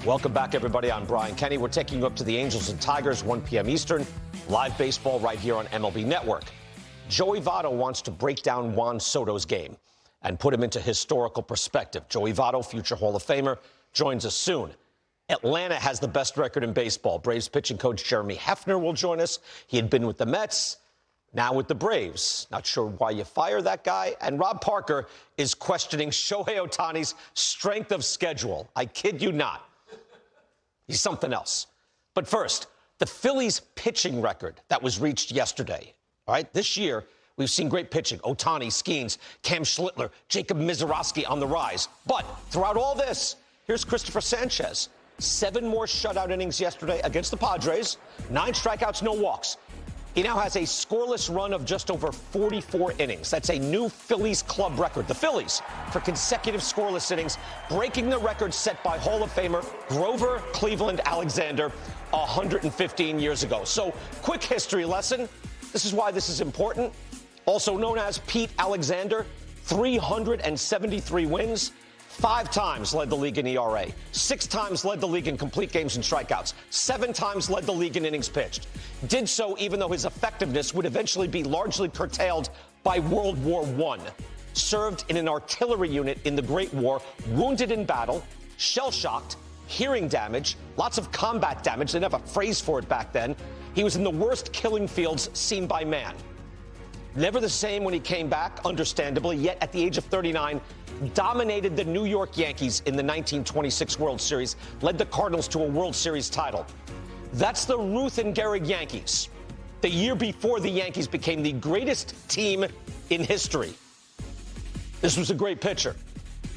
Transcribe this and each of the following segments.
Welcome back, everybody. I'm Brian Kenny. We're taking you up to the Angels and Tigers, 1 p.m. Eastern. Live baseball right here on MLB Network. Joey Votto wants to break down Juan Soto's game and put him into historical perspective. Joey Votto, future Hall of Famer, joins us soon. Atlanta has the best record in baseball. Braves pitching coach Jeremy Hefner will join us. He had been with the Mets, now with the Braves. Not sure why you fire that guy. And Rob Parker is questioning Shohei Ohtani's strength of schedule. I kid you not. He's something else. But first, the Phillies pitching record that was reached yesterday. All right, this year, we've seen great pitching. Ohtani, Skeens, Cam Schlittler, Jacob Misiorowski on the rise. But throughout all this, here's Christopher Sanchez. 7 more shutout innings yesterday against the Padres. 9 strikeouts, no walks. He now has a scoreless run of just over 44 innings. That's a new Phillies club record. The Phillies, for consecutive scoreless innings, breaking the record set by Hall of Famer Grover Cleveland Alexander 115 years ago. So, quick history lesson. This is why this is important. Also known as Pete Alexander, 373 wins. 5 times led the league in ERA, 6 times led the league in complete games and strikeouts, 7 times led the league in innings pitched. Did so even though his effectiveness would eventually be largely curtailed by World War I. Served in an artillery unit in the Great War, wounded in battle, shell-shocked, hearing damage, lots of combat damage. They didn't have a phrase for it back then. He was in the worst killing fields seen by man. Never the same when he came back, understandably, yet at the age of 39, dominated the New York Yankees in the 1926 World Series, led the Cardinals to a World Series title. That's the Ruth and Gehrig Yankees, the year before the Yankees became the greatest team in history. This was a great pitcher.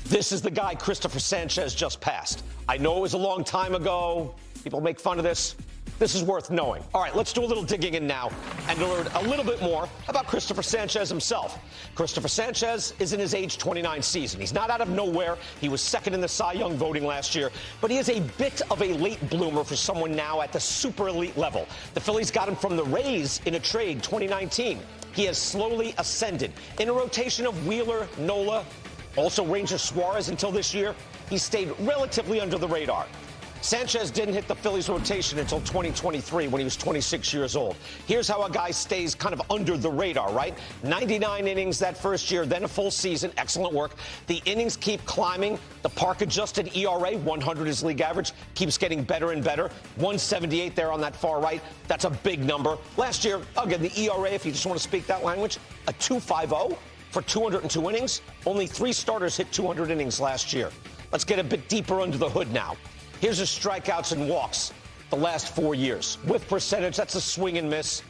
This is the guy Christopher Sanchez just passed. I know it was a long time ago. People make fun of this. This is worth knowing. All right, let's do a little digging in now and learn a little bit more about Christopher Sanchez himself. Christopher Sanchez is in his age 29 season. He's not out of nowhere. He was second in the Cy Young voting last year, but he is a bit of a late bloomer for someone now at the super elite level. The Phillies got him from the Rays in a trade 2019. He has slowly ascended. In a rotation of Wheeler, Nola, also Ranger Suarez until this year, he stayed relatively under the radar. Sanchez didn't hit the Phillies rotation until 2023 when he was 26 years old. Here's how a guy stays kind of under the radar, right? 99 innings that first year, then a full season. Excellent work. The innings keep climbing. The park-adjusted ERA, 100 is league average, keeps getting better and better. 178 there on that far right. That's a big number. Last year, again, the ERA, if you just want to speak that language, a 2.50 for 202 innings. Only 3 starters hit 200 innings last year. Let's get a bit deeper under the hood now. Here's his strikeouts and walks the last 4 years. Whiff percentage, that's a swing and miss.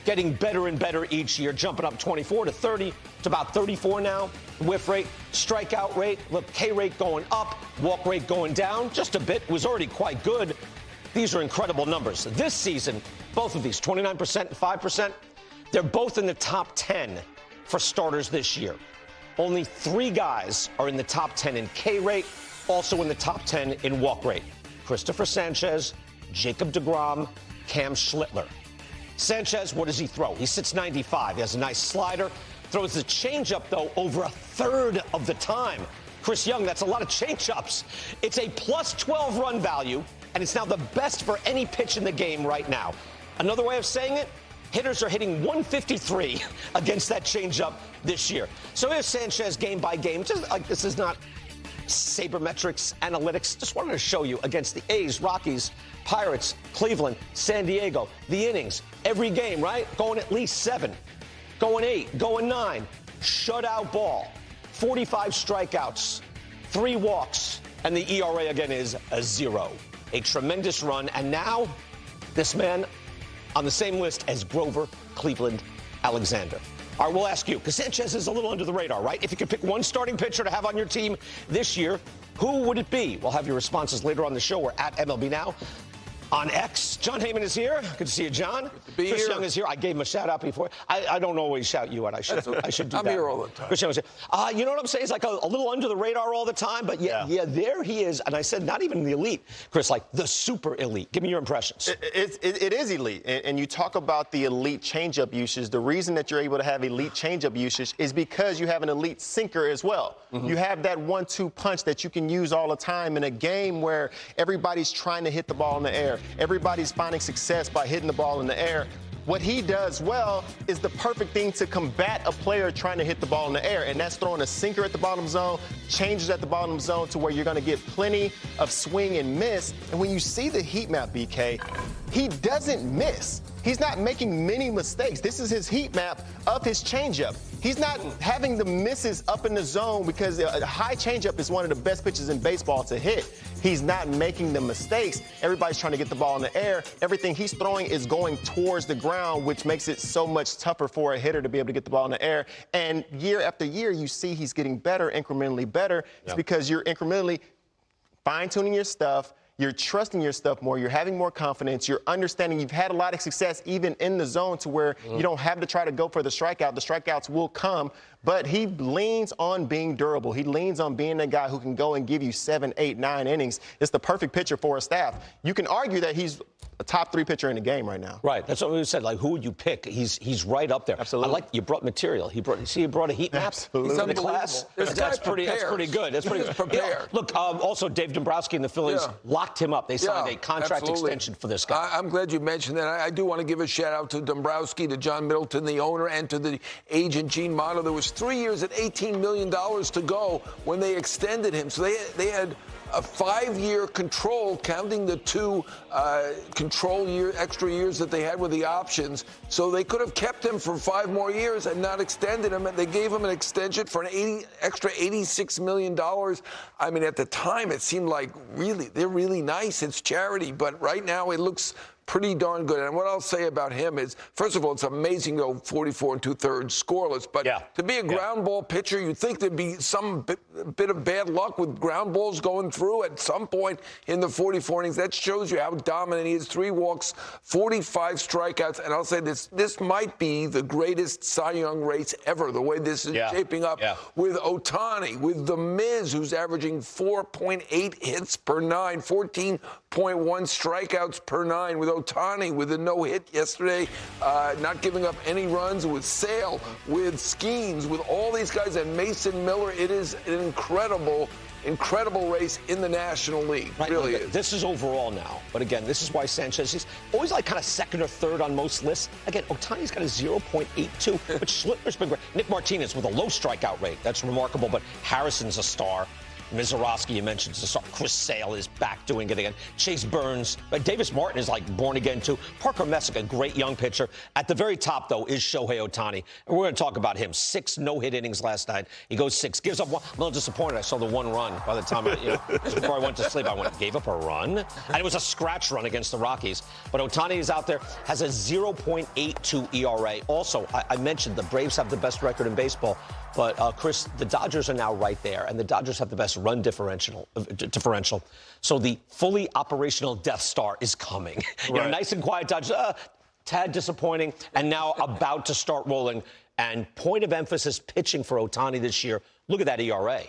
Getting better and better each year, jumping up 24 to 30 to about 34 now. Whiff rate, strikeout rate, look, K rate going up, walk rate going down just a bit. It was already quite good. These are incredible numbers. This season, both of these, 29% and 5%, they're both in the top 10 for starters this year. Only 3 guys are in the top 10 in K rate, also in the top 10 in walk rate. Christopher Sanchez, Jacob deGrom, Cam Schlittler. Sanchez, what does he throw? He sits 95. He has a nice slider. Throws the changeup, though, over a third of the time. Chris Young, that's a lot of changeups. It's a plus 12 run value, and it's now the best for any pitch in the game right now. Another way of saying it, hitters are hitting 153 against that changeup this year. So here's Sanchez game by game. Just like this is not sabermetrics analytics. Just wanted to show you against the A's, Rockies, Pirates, Cleveland, San Diego, the innings, every game, right? Going at least 7, going 8, going 9, shutout ball, 45 strikeouts, 3 walks, and the ERA again is a 0. A tremendous run, and now this man on the same list as Grover Cleveland Alexander. All right, we'll ask you, because Sanchez is a little under the radar, right? If you could pick one starting pitcher to have on your team this year, who would it be? We'll have your responses later on the show. We're at MLB Now. On X, John Heyman is here. Good to see you, John. Good to be Chris here. Young is here. I gave him a shout out before. I don't always shout you out. I should do I'm that. here all the time. Chris Young is here. You know what I'm saying? It's like a little under the radar all the time, but yeah, there he is. And I said not even the elite, Chris, like the super elite. Give me your impressions. It is elite. And you talk about the elite changeup usage. The reason that you're able to have elite changeup usage is because you have an elite sinker as well. You have that 1-2 punch that you can use all the time in a game where everybody's trying to hit the ball in the air. Everybody's finding success by hitting the ball in the air. What he does well is the perfect thing to combat a player trying to hit the ball in the air, and that's throwing a sinker at the bottom zone, changes at the bottom zone to where you're going to get plenty of swing and miss. And when you see the heat map, BK, he doesn't miss. He's not making many mistakes. This is his heat map of his changeup. He's not having the misses up in the zone because a high changeup is one of the best pitches in baseball to hit. He's not making the mistakes. Everybody's trying to get the ball in the air. Everything he's throwing is going towards the ground, which makes it so much tougher for a hitter to be able to get the ball in the air. And year after year, you see he's getting better, incrementally better. It's because you're incrementally fine-tuning your stuff. You're trusting your stuff more. You're having more confidence. You're understanding you've had a lot of success even in the zone to where you don't have to try to go for the strikeout. The strikeouts will come, but he leans on being durable. He leans on being a guy who can go and give you 7, 8, 9 innings. It's the perfect pitcher for a staff. You can argue that he's a top 3 pitcher in the game right now. Right. That's what we said. Like, who would you pick? He's right up there. Absolutely. I like you brought material. He brought a heat map. Absolutely. He's In the class. That's pretty good. That's pretty good. Prepared. Look, also Dave Dombrowski and the Phillies locked him up. They signed a contract extension for this guy. I'm glad you mentioned that. I do want to give a shout out to Dombrowski, to John Middleton, the owner, and to the agent Gene Motto. There was 3 years at $18 million to go when they extended him. So they had a 5-year control, counting the 2 extra years that they had with the options. So they could have kept him for 5 more years and not extended him. And they gave him an extension for an extra $86 million. I mean, at the time, it seemed like they're really nice. It's charity. But right now, it looks pretty darn good. And what I'll say about him is, first of all, it's amazing to go 44 2/3 scoreless. But to be a ground ball pitcher, you'd think there'd be some bit of bad luck with ground balls going through at some point in the 44 innings. That shows you how dominant he is. 3 walks, 45 strikeouts. And I'll say this might be the greatest Cy Young race ever, the way this is shaping up with Ohtani, with The Miz, who's averaging 4.8 hits per 9, 14.1 strikeouts per 9, with Ohtani with a no-hit yesterday, not giving up any runs, with Sale, with Skeens, with all these guys, and Mason Miller. It is an incredible race in the National League. Right, really is. This is overall now. But again, this is why Sanchez is always like kind of second or third on most lists. Again, Ohtani's got a 0.82, but Schlittler's been great. Nick Martinez with a low strikeout rate. That's remarkable, but Harrison's a star. Mizorowski, you mentioned, is a star. Chris Sale is back doing it again. Chase Burns. Davis Martin is like born again, too. Parker Messick, a great young pitcher. At the very top, though, is Shohei Ohtani. And we're going to talk about him. 6 no-hit innings last night. He goes 6, gives up 1. I'm a little disappointed. I saw the 1 run by the time, just before I went to sleep. I gave up a run? And it was a scratch run against the Rockies. But Ohtani is out there, has a 0.82 ERA. Also, I mentioned the Braves have the best record in baseball. But, Chris, the Dodgers are now right there, and the Dodgers have the best run differential. So the fully operational Death Star is coming. Nice and quiet Dodgers, tad disappointing, and now about to start rolling. And point of emphasis, pitching for Ohtani this year. Look at that ERA.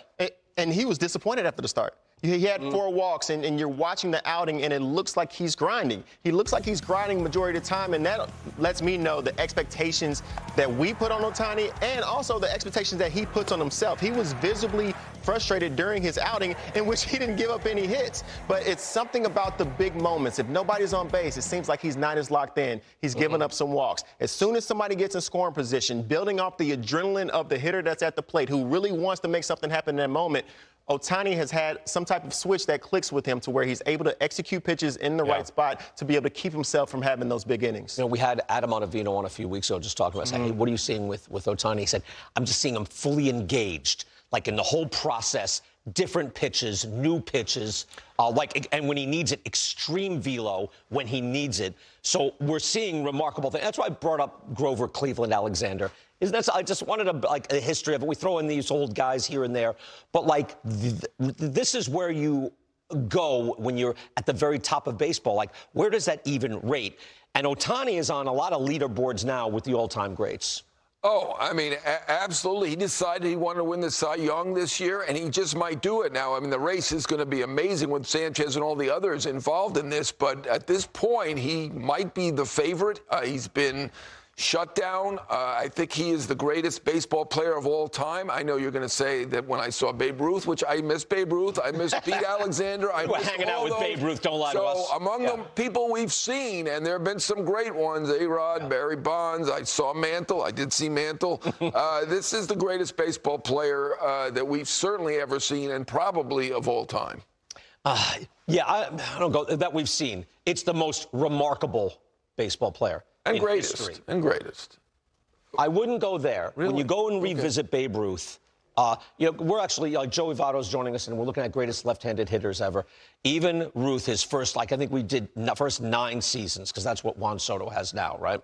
And he was disappointed after the start. He had 4 walks, and you're watching the outing, and it looks like he's grinding. He looks like he's grinding majority of the time, and that lets me know the expectations that we put on Ohtani and also the expectations that he puts on himself. He was visibly frustrated during his outing in which he didn't give up any hits. But it's something about the big moments. If nobody's on base, it seems like he's not as locked in. He's giving up some walks. As soon as somebody gets in scoring position, building off the adrenaline of the hitter that's at the plate, who really wants to make something happen in that moment, Ohtani has had some type of switch that clicks with him to where he's able to execute pitches in the right spot to be able to keep himself from having those big innings. We had Adam Ottavino on a few weeks ago just talking about, saying, hey, what are you seeing with Ohtani? He said, I'm just seeing him fully engaged, like in the whole process, different pitches, new pitches, and when he needs it, extreme velo when he needs it. So we're seeing remarkable things. That's why I brought up Grover Cleveland Alexander. I just wanted a history of it. We throw in these old guys here and there, but this is where you go when you're at the very top of baseball? Like, where does that even rate? And Ohtani is on a lot of leaderboards now with the all-time greats. Oh, I mean, absolutely. He decided he wanted to win the Cy Young this year, and he just might do it now. I mean, the race is going to be amazing with Sanchez and all the others involved in this, but at this point, he might be the favorite. He's been shut down. I think he is the greatest baseball player of all time. I know you're going to say that when I saw Babe Ruth, which I miss Babe Ruth, I miss Pete Alexander. We're hanging out with Babe Ruth, don't lie to us. So among the people we've seen, and there have been some great ones, A-Rod, Barry Bonds, I saw Mantle, I did see Mantle. This is the greatest baseball player that we've certainly ever seen, and probably of all time. I don't go that we've seen. It's the most remarkable baseball player. And greatest. I wouldn't go there. Really? When you go and revisit Babe Ruth, we're actually, Joey Votto's joining us, and we're looking at greatest left-handed hitters ever. Even Ruth, his first, I think we did first 9 seasons, because that's what Juan Soto has now, right?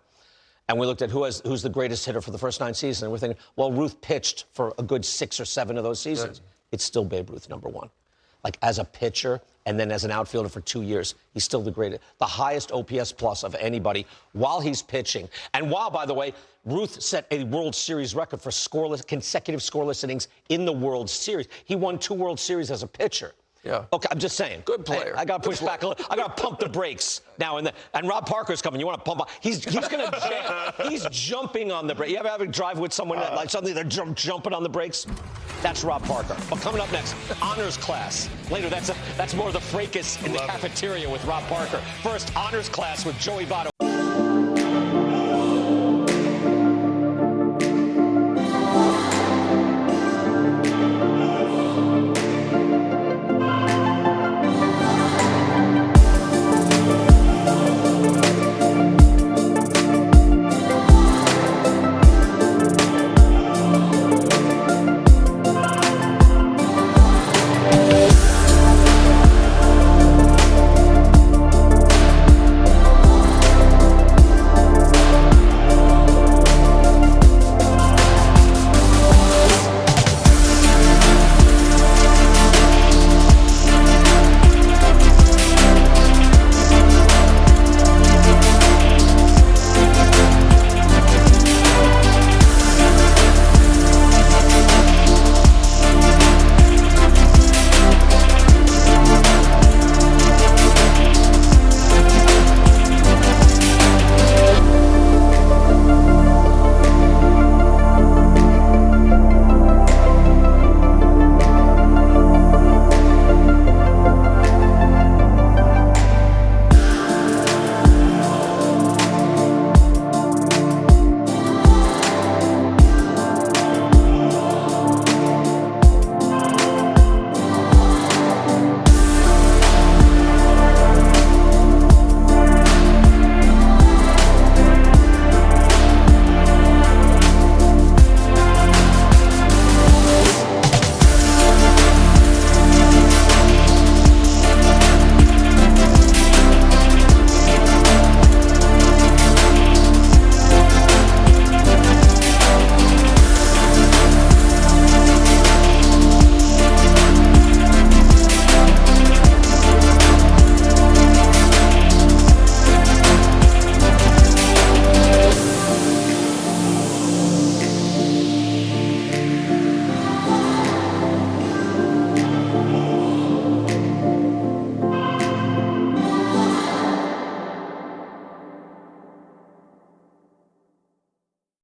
And we looked at who's the greatest hitter for the first 9 seasons, and we're thinking, well, Ruth pitched for a good 6 or 7 of those seasons. Right. It's still Babe Ruth, number 1. Like, as a pitcher and then as an outfielder for 2 years, he's still the greatest, the highest OPS plus of anybody while he's pitching. And while, by the way, Ruth set a World Series record for consecutive scoreless innings in the World Series. He won 2 World Series as a pitcher. Yeah. Okay, I'm just saying. Good player. I got to push back a little. I got to pump the brakes now and then. And Rob Parker's coming. You want to pump up? He's going to jam. He's jumping on the brakes. You ever have a drive with someone that, like, suddenly they're jumping on the brakes? That's Rob Parker. But coming up next, honors class. Later, that's more of the fracas in the cafeteria with Rob Parker. First, honors class with Joey Votto.